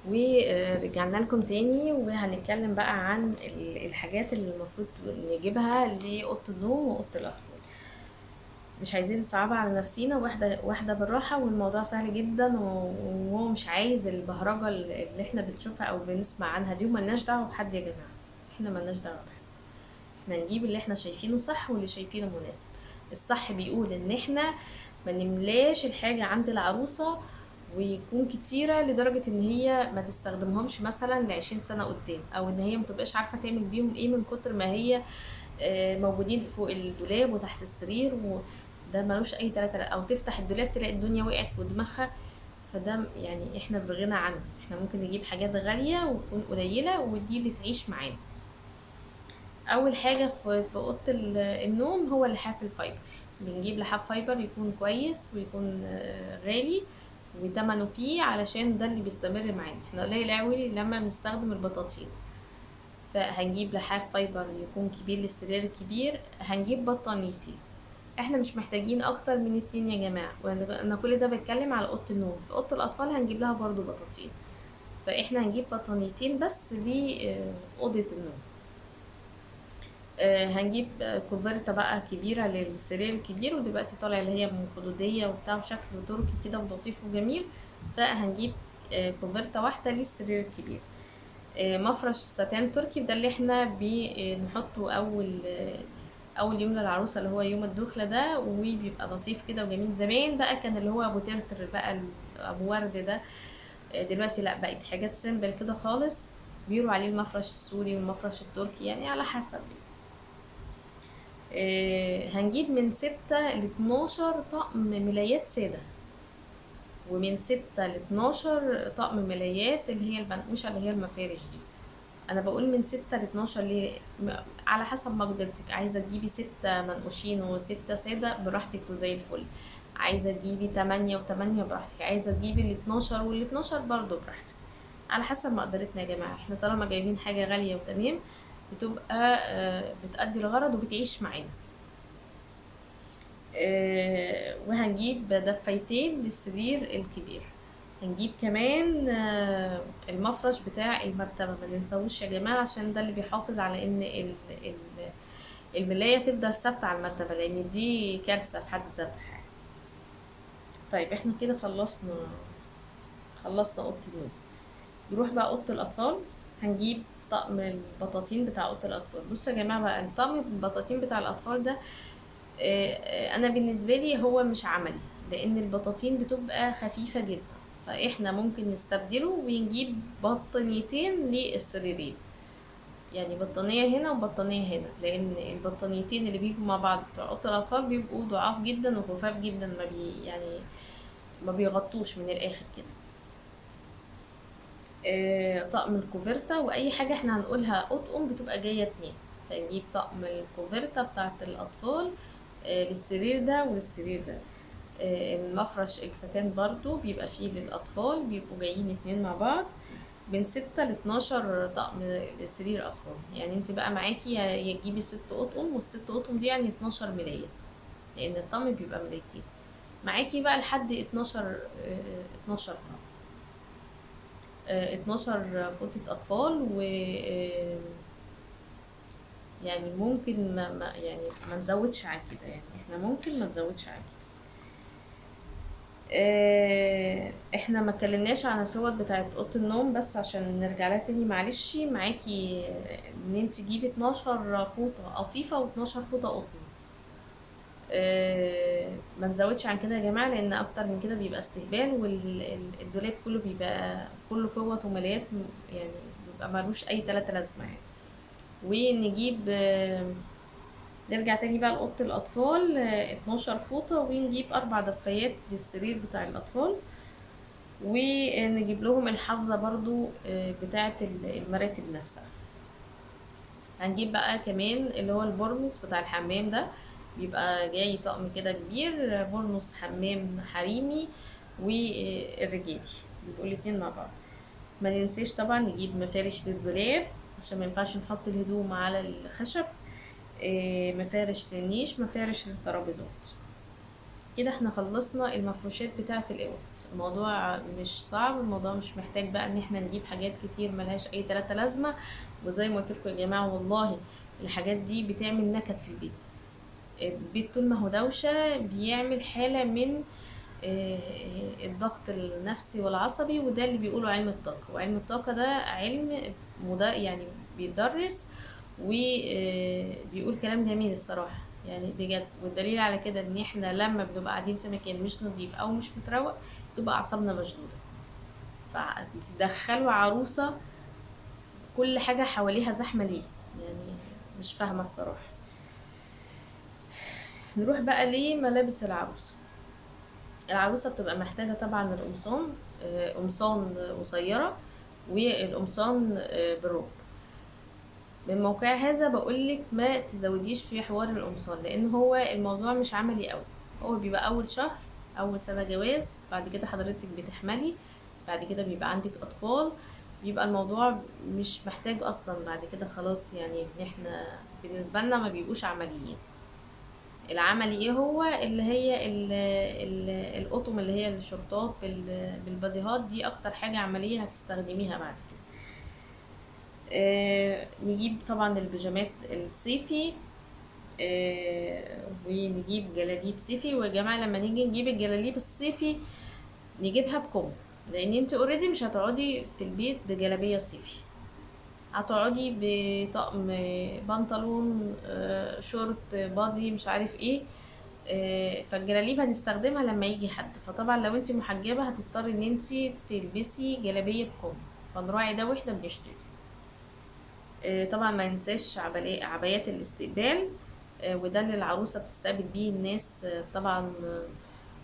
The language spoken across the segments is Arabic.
ورجعنا لكم تاني وهنتكلم بقى عن الحاجات اللي المفروض نجيبها لأوضة النوم وأوضة الأطفال. مش عايزين نصعبها على نفسينا، واحدة واحدة بالراحة، والموضوع سهل جدا وهو مش عايز البهرجة اللي احنا بنشوفها أو بنسمع عنها دي، وملناش دعوة بحد يا جماعة. احنا ملناش دعوة بحد، احنا نجيب اللي احنا شايفينه صح واللي شايفينه مناسب. الصح بيقول ان احنا ما نملاش الحاجة عند العروسة ويكون كتيرة لدرجة ان هي ما تستخدمهمش مثلا ل20 سنة قدام، او ان هي متبقاش عارفة تعمل بيهم ايه من كتر ما هي موجودين فوق الدولاب وتحت السرير ده ملوش اي تلاتة، او تفتح الدولاب تلاقي الدنيا وقعت فوق دماغها. فده يعني احنا في غنى عنه، احنا ممكن نجيب حاجات غالية وتكون قليلة ودي اللي تعيش معانا. اول حاجه في اوضه النوم هو اللحاف الفايبر. بنجيب لحاف فايبر يكون كويس ويكون غالي وتمنه فيه، علشان ده اللي بيستمر معانا. احنا قليل قوي لما بنستخدم البطاطين، فهنجيب لحاف فايبر يكون كبير للسرير الكبير. هنجيب بطانيتين، احنا مش محتاجين اكتر من 2 يا جماعه، وانا كل ده بتكلم على اوضه النوم. في اوضه الاطفال هنجيب لها برضو بطاطين، فاحنا هنجيب بطانيتين بس لاوضه النوم. هنجيب كوفرتة بقى كبيرة للسرير الكبير، ودلوقتي طالع اللي هي من خدودية وبتاع وشكله تركي كده ولطيف وجميل. فهنجيب كوفرتة واحدة للسرير الكبير. مفرش ستان تركي، ده اللي احنا بنحطه اول يوم للعروسة، اللي هو يوم الدخلة ده، وبيبقى لطيف كده وجميل. زمان بقى كان اللي هو ابو ترتر بقى، ابو ورد ده. دلوقتي لا، بقت حاجات سيمبل كده خالص. بيقولوا عليه المفرش السوري والمفرش التركي، يعني على حسب. هنجيب من 6 ل12 طقم ملايات سادة، ومن 6 ل12 طقم ملايات اللي هي المنقوشة اللي هي المفارش دي. أنا بقول من 6 ل12 ليه؟ على حسب مقدرتك. عايزة تجيبي 6 منقوشين و6 سادة براحتك وزي الفل. عايزة تجيبي 8 و8 براحتك. عايزة تجيبي ال12 وال12 برضو براحتك، على حسب مقدرتنا يا جماعة. احنا طالما جايبين حاجة غالية وتمام، بتبقى بتأدي الغرض وبتعيش معانا. وهنجيب دفايتين للسرير الكبير. هنجيب كمان المفرش بتاع المرتبة، ما ننساهوش يا جماعة، عشان ده اللي بيحافظ على ان الملاية تفضل ثابتة على المرتبة، لان دي كارثة في حد ذاتها. طيب احنا كده خلصنا اوضة النوم. نروح بقى اوضة الاطفال. هنجيب طقم البطاطين بتاع اوضة الاطفال. بصوا يا جماعة بقى، الطقم البطاطين بتاع الاطفال ده انا بالنسبه لي هو مش عملي، لان البطاطين بتبقى خفيفه جدا. فاحنا ممكن نستبدله ونجيب بطانيتين للسريرين، يعني بطانيه هنا وبطانيه هنا، لان البطانيتين اللي بيجوا مع بعض بتوع اوضه الاطفال بيبقوا ضعاف جدا وخفاف جدا، يعني ما بيغطوش من الاخر كده. طقم الكوفرتا واي حاجه احنا هنقولها اطقم بتبقى جايه 2. فنجيب طقم الكوفرتا بتاعت الاطفال للسرير ده وللسرير ده. المفرش الستان برضو بيبقى فيه للأطفال، بيبقوا جايين 2 مع بعض. من 6 ل12 طقم لسرير أطفال. يعني انت بقى معاكي يا تجيبي 6 أطقم، وال6 أطقم دي يعني 12 ملاية، لأن الطقم بيبقى ملايتين. معاكي بقى لحد 12 طقم. 12 فوطة أطفال، و يعني ممكن يعني ما نزودش عن كده، يعني احنا ممكن ما نزودش عن كده. احنا ما اتكلمناش عن الفوط بتاعت اوضه النوم، بس عشان نرجع لها تاني معلش. معاكي ان انت تجيبي 12 فوطه قطيفه و12 فوطه قطن. ما نزودش عن كده يا جماعه، لان اكتر من كده بيبقى استهبال، والدولاب كله بيبقى كله فوط وملايات، يعني بيبقى ملوش اي 3 لازمه يعني. ونجيب نرجع تاني بقى لأوضة الأطفال. 12 فوطة، ونجيب 4 دفايات للسرير بتاع الأطفال، ونجيب لهم الحافظة برضو بتاعة المراتب نفسها. هنجيب بقى كمان اللي هو البورنوس بتاع الحمام ده، بيبقى جاي طقم كده كبير، بورنوس حمام حريمي والرجالي، بيبقوا الاتنين مع بعض. ما ننساش طبعا نجيب مفارش للدولاب، عشان ما ينفعش نحط الهدوم على الخشب. مفارش للنيش، مفارش للترابيزات. كده احنا خلصنا المفروشات بتاعة الاوض. الموضوع مش صعب، الموضوع مش محتاج بقى ان احنا نجيب حاجات كتير ملهاش اي تلاتة لازمة. وزي ما قلت لكم يا جماعة، والله الحاجات دي بتعمل نكد في البيت. البيت طول ما هو دوشة بيعمل حالة من الضغط النفسي والعصبي، وده اللي بيقوله علم الطاقة. وعلم الطاقة ده علم يعني بيدرس وبيقول كلام جميل الصراحة يعني بجد. والدليل على كده ان احنا لما بنبقى قاعدين في مكان مش نظيف او مش متروق تبقى اعصابنا مشدودة. فتدخلوا عروسة كل حاجة حواليها زحمة ليه؟ يعني مش فاهمة الصراحة. نروح بقى لملابس العروسة. العروسة بتبقى محتاجة طبعا القمصان، قمصان قصيرة والقمصان بالرب. من موقع هذا بقولك ما تزوديش في حوار القمصان، لان هو الموضوع مش عملي قوي. هو بيبقى اول شهر، اول سنة جواز، بعد كده حضرتك بتحملي، بعد كده بيبقى عندك اطفال، بيبقى الموضوع مش محتاج اصلا بعد كده خلاص. يعني ان احنا بالنسبة لنا ما بيبقوش عمليين. العملي ايه؟ هو اللي هي القطم، اللي هي الشورتات بالباديهات دي اكتر حاجة عملية هتستخدميها بعد كده. نجيب طبعا البيجامات الصيفي، ونجيب جلاليب صيفي. ويا جماعة لما نيجي نجيب الجلاليب الصيفي نجيبها بكم، لان انت اوريدي مش هتقعدي في البيت بجلابية صيفي، هتقعدي بطقم بنطلون شورت بادي مش عارف ايه. فالجلاليب هنستخدمها لما يجي حد. فطبعا لو انت محجبة هتضطري ان انت تلبسي جلابية بكم، فنراعي ده واحنا بنشتري. طبعا ما ننساش عبايات الاستقبال، وده اللي العروسة بتستقبل بيه الناس طبعا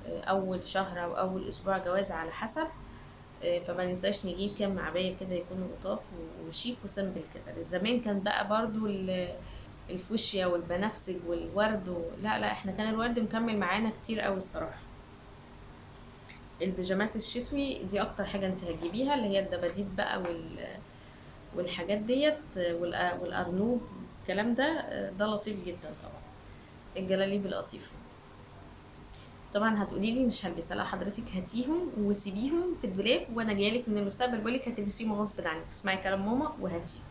اول شهر او اول اسبوع جواز على حسب. فما ننساش نجيب كام عباية كده يكونوا لطاف وشيك وسيمبل كده. زمان كان بقى برضو الفوشيا والبنفسج والورد لا لا، احنا كان الورد مكمل معانا كتير قوي الصراحة. البيجامات الشتوي دي اكتر حاجة انت هتجيبيها، اللي هي الدباديب بقى والحاجات ديت والارنوب. الكلام ده ده لطيف جدا طبعا. الجلاليب القطيفة طبعا هتقولي لي مش هلبسها. لا حضرتك هاتيهم وسيبيهم في الدولاب، وانا جايلك من المستقبل بقولك هتلبسيهم غصب عنك. اسمعي كلام ماما وهاتيهم،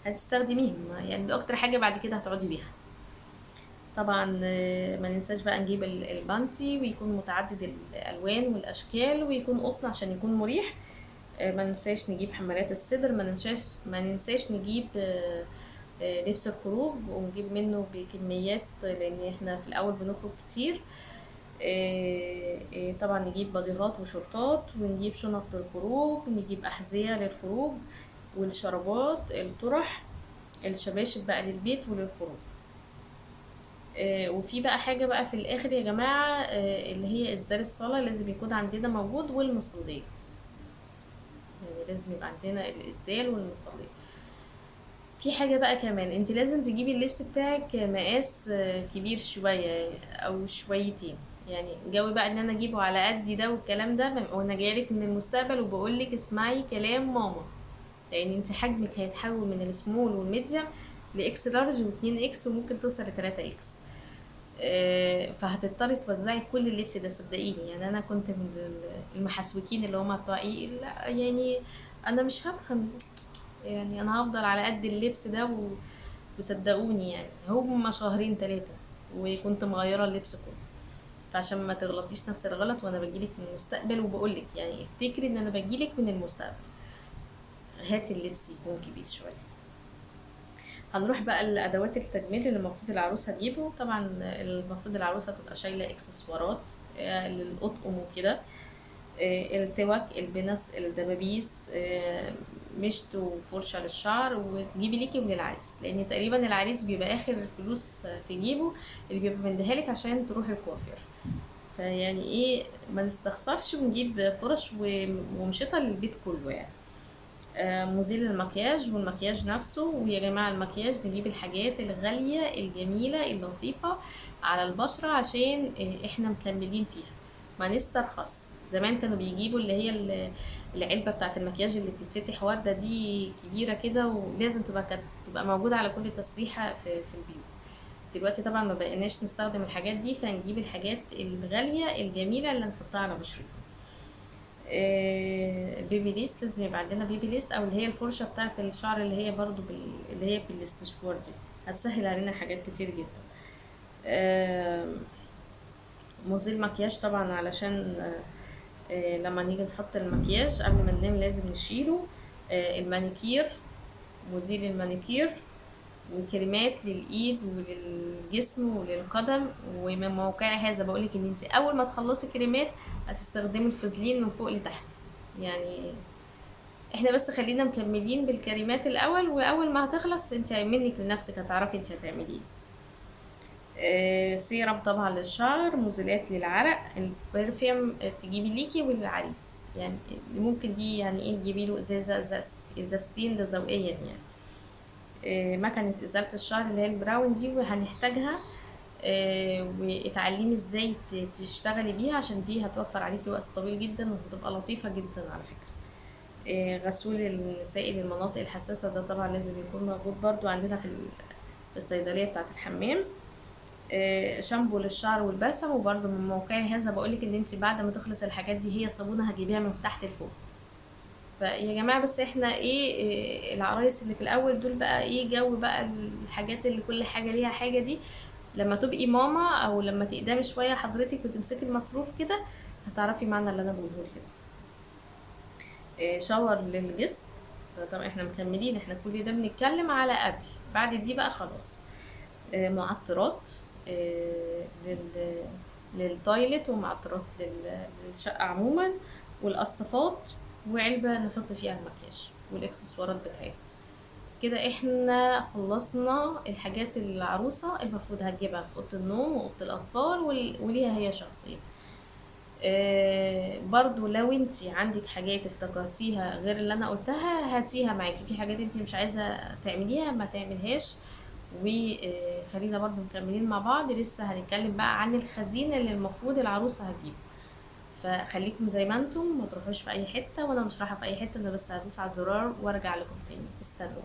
هتستخدميهم. يعني دي اكتر حاجه بعد كده هتقعدي بيها. طبعا ما ننساش بقى نجيب البانتي، ويكون متعدد الالوان والاشكال، ويكون قطن عشان يكون مريح. ما ننساش نجيب حمالات الصدر. ما ننساش نجيب لبس الخروج، ونجيب منه بكميات لان احنا في الاول بنخرج كتير. طبعا نجيب باديهات وشورتات، ونجيب شنط للخروج، نجيب أحذية للخروج والشرابات، الطرح، الشباشب بقى للبيت وللخروج. وفي بقى حاجة بقى في الآخر يا جماعة، اللي هي إصدار الصلاة لازم يكون عندنا موجود، والمصلية. يعني لازم يبقى عندنا الإسدال والمصلية. في حاجة بقى كمان، انت لازم تجيبي اللبس بتاعك مقاس كبير شوية او شويتين. يعني جوي بقى ان انا اجيبه على قدي ده والكلام ده، وانا جايلك من المستقبل وبقولك اسمعي كلام ماما. لان انت حجمك هيتحول من السمول والميديم لاكس لارج و2 اكس، وممكن توصل ل3 اكس. فهتضطري توزعي كل اللبس ده صدقيني. يعني انا كنت من المحسوكين اللي هما بتوع ايه، لا يعني انا مش هتخن، يعني انا هفضل على قد اللبس ده وصدقوني يعني هما شهرين 3 وكنت مغيرة اللبس كله. فعشان ما تغلطيش نفس الغلط وانا بجيلك من المستقبل وبقولك، يعني افتكري ان انا بجيلك من المستقبل، هاتي اللبس يكون كبير شوية. هنروح بقى لادوات التجميل اللي المفروض العروسه تجيبه. طبعا المفروض العروسه تبقى شايله اكسسوارات للقطقم وكده، التوك، البنس، الدبابيس، مشط وفرشة للشعر. وتجيبي ليكي وللعريس، لان تقريبا العريس بيبقى اخر فلوس في جيبه اللي بيبقى مديهالك عشان تروحي الكوافير. فيعني ايه، ما نستخسرش ونجيب فرش ومشطة للبيت كله يعني. مزيل المكياج والمكياج نفسه. ويا جماعة المكياج نجيب الحاجات الغالية الجميلة اللطيفة على البشرة عشان احنا مكملين فيها، ما نسترخص. زمان كانوا بيجيبوا اللي هي العلبة بتاعة المكياج اللي بتتفتح وردة دي كبيرة كده، ولازم تبقى موجودة على كل تسريحة في البيوت. دلوقتي طبعا ما بقيناش نستخدم الحاجات دي، فنجيب الحاجات الغالية الجميلة اللي نحطها على بشرتنا. بيبي ليس، لازم يبقى عندنا بيبي ليس، او اللي هي الفرشة بتاعة الشعر اللي هي برضو اللي هي بالاستشوار دي، هتسهل علينا حاجات كتير جدا. آه، مزيل مكياج طبعا، علشان لما نيجي نحط المكياج قبل ما ننام لازم نشيله. المانيكير، مزيل المانيكير، وكريمات للايد وللجسم وللقدم. ومن موقع هذا بقولك ان انت اول ما تخلصي كريمات هتستخدمي الفازلين من فوق لتحت. يعني احنا بس خلينا مكملين بالكريمات الاول، واول ما هتخلص انت منك لنفسك هتعرفي انت هتعملي ايه. سيرم طبعا للشعر، مزيلات للعرق، البرفيوم تجيبي ليكي وللعريس، يعني ممكن دي يعني ايه تجيبي له ازازتين ده ذوقيا يعني. مكنة ازالة الشعر اللي هي البراون دي وهنحتاجها. واتعلمي ازاي تشتغلي بيها، عشان دي هتوفر عليكي وقت طويل جدا وهتبقى لطيفة جدا على فكرة. غسول النسائي للمناطق الحساسة ده طبعا لازم يكون موجود برضو عندنا في الصيدلية بتاعة الحمام. شامبو للشعر والبلسم، وبرضو من موقعي هذا بقولك ان انت بعد ما تخلص الحاجات دي هي صابونة هتجيبيها من تحت لفوق. فيا جماعة بس احنا العرايس اللي في الاول دول بقى جو بقى الحاجات اللي كل حاجة ليها حاجة دي. لما تبقي ماما او لما تقدمي شوية حضرتك وتمسكي المصروف كده هتعرفي معنى اللي انا بقوله كده. شاور للجسم. طبعا احنا مكملين، احنا كل ده بنتكلم على قبل. بعد دي بقى خلاص. معطرات للتويلت، ومعطرات للشقة عموما، والقصافات، وعلبة نحط فيها المكياج والاكسسوارات بتاعتنا. كده احنا خلصنا الحاجات اللي العروسة المفروض هتجيبها في اوضة النوم واوضة الاطفال وليها هي شخصيا. برضو لو انتي عندك حاجات افتكرتيها غير اللي انا قلتها هاتيها معاكي، في حاجات انتي مش عايزة تعمليها ما تعملهاش. وخلينا برضو مكملين مع بعض، لسه هنتكلم بقى عن الخزينة اللي المفروض العروسة هتجيبه. فخليكم زي ما انتم، ما تروحوش في اي حتة، وانا مش رايحة في اي حتة، انا بس هدوس على الزرار وارجع لكم تاني، استنوا.